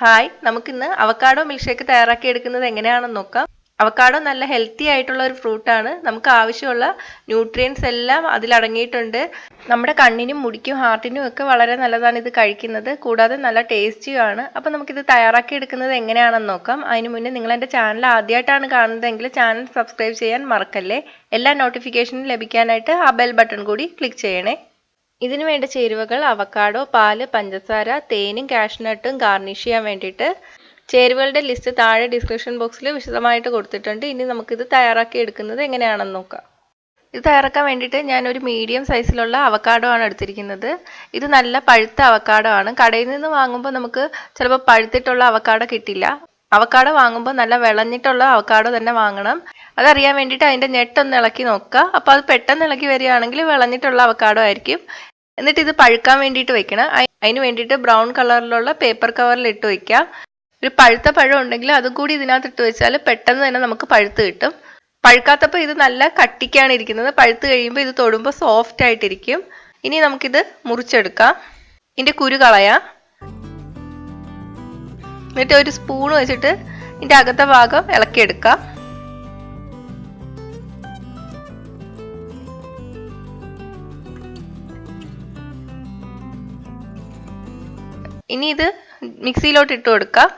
Hi, നമുക്കിന്ന് avocado milk തയ്യാറാക്കി എടുക്കുന്നത് എങ്ങനെയാണെന്ന് നോക്കാം. അവക്കാഡോ നല്ല ഹെൽത്തി ആയിട്ടുള്ള ഒരു ഫ്രൂട്ടാണ്. നമുക്ക് ആവശ്യമുള്ള ന്യൂട്രിയൻസ് എല്ലാം അതിലടങ്ങിയിട്ടുണ്ട്. നമ്മുടെ കണ്ണിനും മുടിക്കും ഹാർട്ടിനും ഒക്കെ വളരെ നല്ലതാണ് ഇത് കഴിക്കുന്നത്. കൂടാതെ നല്ല ടേസ്റ്റിയുമാണ്. അപ്പോൾ നമുക്കിത് തയ്യാറാക്കി എടുക്കുന്നത് എങ്ങനെയാണെന്ന് നോക്കാം. അതിന് മുന്നേ നിങ്ങൾ എൻ്റെ ചാനൽ ആദ്യമായിട്ടാണ് കാണുന്നതെങ്കിൽ ചാനൽ സബ്സ്ക്രൈബ് ചെയ്യാൻ മറക്കല്ലേ. എല്ലാ നോട്ടിഫിക്കേഷനും ലഭിക്കാനായിട്ട് ആ ബെൽ ബട്ടൺ കൂടി ക്ലിക്ക് ചെയ്യണേ. ഇതിനു വേണ്ട ചേരുവകൾ അവക്കാഡോ, പാല്, പഞ്ചസാര, തേനും കാഷ്നട്ടും ഗാർണിഷ് ചെയ്യാൻ വേണ്ടിയിട്ട്. ചേരുവകളുടെ ലിസ്റ്റ് താഴെ ഡിസ്ക്രിപ്ഷൻ ബോക്സിൽ വിശദമായിട്ട് കൊടുത്തിട്ടുണ്ട്. ഇനി നമുക്കിത് തയ്യാറാക്കി എടുക്കുന്നത് എങ്ങനെയാണെന്ന് നോക്കാം. ഇത് തയ്യാറാക്കാൻ വേണ്ടിയിട്ട് ഞാനൊരു മീഡിയം സൈസിലുള്ള അവക്കാഡോ ആണ് എടുത്തിരിക്കുന്നത്. ഇത് നല്ല പഴുത്ത അവക്കാഡോ ആണ്. കടയിൽ നിന്ന് വാങ്ങുമ്പോൾ നമുക്ക് ചിലപ്പോൾ പഴുത്തിട്ടുള്ള അവക്കാഡോ കിട്ടില്ല. അവക്കാഡോ വാങ്ങുമ്പോൾ നല്ല വിളഞ്ഞിട്ടുള്ള അവക്കാഡോ തന്നെ വാങ്ങണം. അതറിയാൻ വേണ്ടിയിട്ട് അതിൻ്റെ നെട്ടൊന്ന് ഇളക്കി നോക്കുക. അപ്പോൾ അത് പെട്ടെന്ന് ഇളക്കി വരികയാണെങ്കിൽ വിളഞ്ഞിട്ടുള്ള അവക്കാഡോ ആയിരിക്കും. എന്നിട്ട് ഇത് പഴുക്കാൻ വേണ്ടിയിട്ട് വെക്കണം. അതിന് വേണ്ടിയിട്ട് ബ്രൗൺ കളറിലുള്ള പേപ്പർ കവറിൽ ഇട്ട് വയ്ക്കുക. ഒരു പഴുത്ത പഴം ഉണ്ടെങ്കിൽ അതും കൂടി ഇതിനകത്ത് ഇട്ട് വെച്ചാൽ പെട്ടെന്ന് തന്നെ നമുക്ക് പഴുത്ത് കിട്ടും. പഴുക്കാത്തപ്പോൾ ഇത് നല്ല കട്ടിക്കാണ് ഇരിക്കുന്നത്. പഴുത്ത് കഴിയുമ്പോൾ ഇത് തൊടുമ്പോൾ സോഫ്റ്റ് ആയിട്ടിരിക്കും. ഇനി നമുക്കിത് മുറിച്ചെടുക്കാം. ഇതിൻ്റെ കുരു കളയാം. എന്നിട്ട് ഒരു സ്പൂൺ വെച്ചിട്ട് ഇതിൻ്റെ അകത്തെ ഭാഗം ഇളക്കിയെടുക്കാം. ഇനി ഇത് മിക്സിയിലോട്ട് ഇട്ട് കൊടുക്കാം.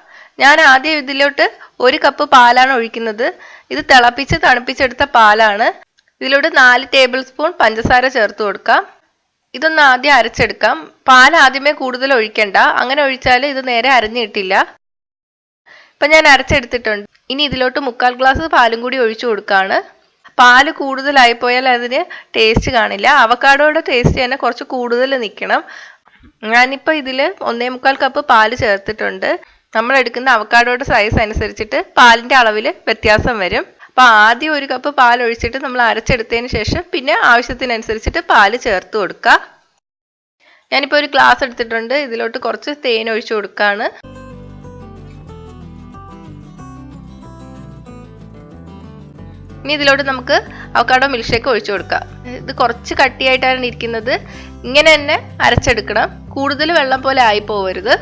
ഞാൻ ആദ്യം ഇതിലോട്ട് 1 കപ്പ് പാലാണ് ഒഴിക്കുന്നത്. ഇത് തിളപ്പിച്ച് തണുപ്പിച്ചെടുത്ത പാലാണ്. ഇതിലോട്ട് 4 ടേബിൾ സ്പൂൺ പഞ്ചസാര ചേർത്ത് കൊടുക്കാം. ഇതൊന്ന് ആദ്യം അരച്ചെടുക്കാം. പാൽ ആദ്യമേ കൂടുതൽ ഒഴിക്കണ്ട. അങ്ങനെ ഒഴിച്ചാൽ ഇത് നേരെ അരഞ്ഞു കിട്ടില്ല. ഇപ്പം ഞാൻ അരച്ചെടുത്തിട്ടുണ്ട്. ഇനി ഇതിലോട്ട് 1/4 ഗ്ലാസ് പാലും കൂടി ഒഴിച്ചു കൊടുക്കുകയാണ്. പാല് കൂടുതലായി പോയാൽ അതിന് ടേസ്റ്റ് കാണില്ല. അവക്കാഡോയുടെ ടേസ്റ്റ് തന്നെ കുറച്ച് കൂടുതൽ നിൽക്കണം. ഞാനിപ്പോൾ ഇതിൽ 1.25 കപ്പ് പാല് ചേർത്തിട്ടുണ്ട്. നമ്മൾ എടുക്കുന്ന അവക്കാഡോയുടെ സൈസ് അനുസരിച്ചിട്ട് പാലിൻ്റെ അളവിൽ വ്യത്യാസം വരും. അപ്പോൾ ആദ്യം 1 കപ്പ് പാൽ ഒഴിച്ചിട്ട് നമ്മൾ അരച്ചെടുത്തതിന് ശേഷം പിന്നെ ആവശ്യത്തിനനുസരിച്ചിട്ട് പാല് ചേർത്ത് കൊടുക്കുക. ഞാനിപ്പോൾ ഒരു ഗ്ലാസ് എടുത്തിട്ടുണ്ട്. ഇതിലോട്ട് കുറച്ച് തേൻ ഒഴിച്ചു കൊടുക്കുകയാണ്. ഇനി ഇതിലോട്ട് നമുക്ക് അവക്കാഡോ മിൽക്ക് ഒഴിച്ചു കൊടുക്കാം. ഇത് കുറച്ച് കട്ടിയായിട്ടാണ് ഇരിക്കുന്നത്. ഇങ്ങനെ തന്നെ അരച്ചെടുക്കണം. കൂടുതൽ വെള്ളം പോലെ ആയി പോവരുത്.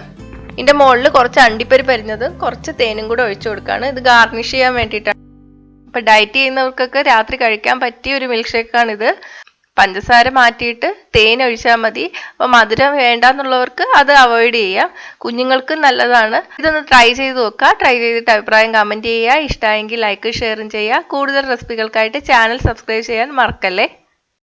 ഇതിൻ്റെ മുകളിൽ കുറച്ച് അണ്ടിപ്പരിപ്പ് അരിഞ്ഞത് കുറച്ച് തേനും കൂടെ ഒഴിച്ചു കൊടുക്കുകയാണ്. ഇത് ഗാർണിഷ് ചെയ്യാൻ വേണ്ടിയിട്ടാണ്. അപ്പം ഡയറ്റ് ചെയ്യുന്നവർക്കൊക്കെ രാത്രി കഴിക്കാൻ പറ്റിയ ഒരു മിൽക്ക് ഷേക്കാണിത്. പഞ്ചസാര മാറ്റിയിട്ട് തേൻ ഒഴിച്ചാൽ മതി. അപ്പോൾ മധുരം വേണ്ടാന്നുള്ളവർക്ക് അത് അവോയ്ഡ് ചെയ്യാം. കുഞ്ഞുങ്ങൾക്ക് നല്ലതാണ്. ഇതൊന്ന് ട്രൈ ചെയ്ത് നോക്കുക. ട്രൈ ചെയ്തിട്ട് അഭിപ്രായം കമൻറ്റ് ചെയ്യുക. ഇഷ്ടമായെങ്കിൽ ലൈക്ക് ഷെയറും ചെയ്യുക. കൂടുതൽ റെസിപ്പികൾക്കായിട്ട് ചാനൽ സബ്സ്ക്രൈബ് ചെയ്യാൻ മറക്കല്ലേ.